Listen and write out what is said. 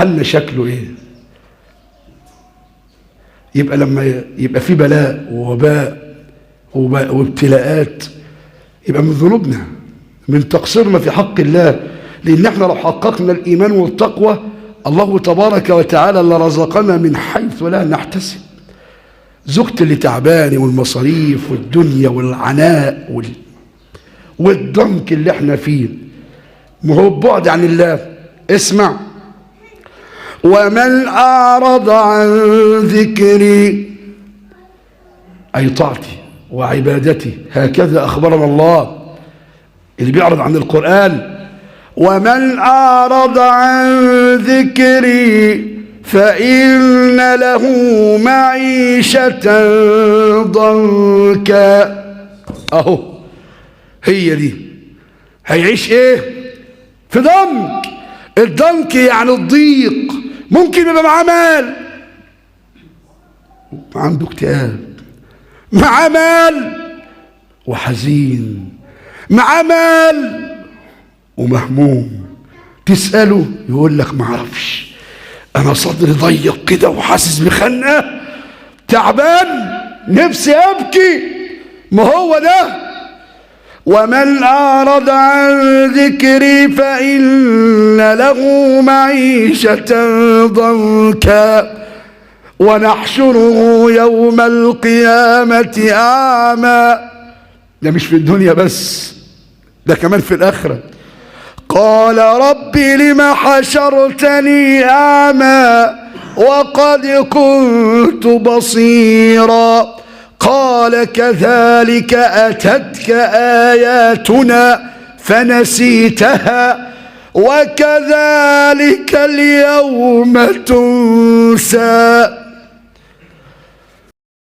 حالنا شكله ايه؟ يبقى لما يبقى في بلاء ووباء وابتلاءات، يبقى من ذنوبنا، من تقصيرنا في حق الله. لان احنا لو حققنا الايمان والتقوى، الله تبارك وتعالى لرزقنا من حيث لا نحتسب. زوجتي اللي تعبانه والمصاريف والدنيا والعناء والضنك اللي احنا فيه، ما هو بعد عن الله. اسمع: ومن أعرض عن ذكري، أي طاعتي وعبادتي، هكذا أخبرنا الله اللي بيعرض عن القرآن. ومن أعرض عن ذكري فإن له معيشة ضنكا. أهو هي دي، هيعيش إيه؟ في ضنك. الضنك يعني الضيق. ممكن يبقى معاه مال، عنده اكتئاب، معاه مال وحزين، معاه مال ومهموم. تسأله يقول لك ما اعرفش، انا صدري ضيق كده وحاسس بخنقه، تعبان، نفسي ابكي. ما هو ده. ومن أعرض عن ذكري فإن له معيشة ضنكا ونحشره يوم القيامة أعمى. ده مش في الدنيا بس، ده كمان في الآخرة. قال رب لم حشرتني أعمى وقد كنت بصيرا. قال كذلك أتتك آياتنا فنسيتها وكذلك اليوم تنسى.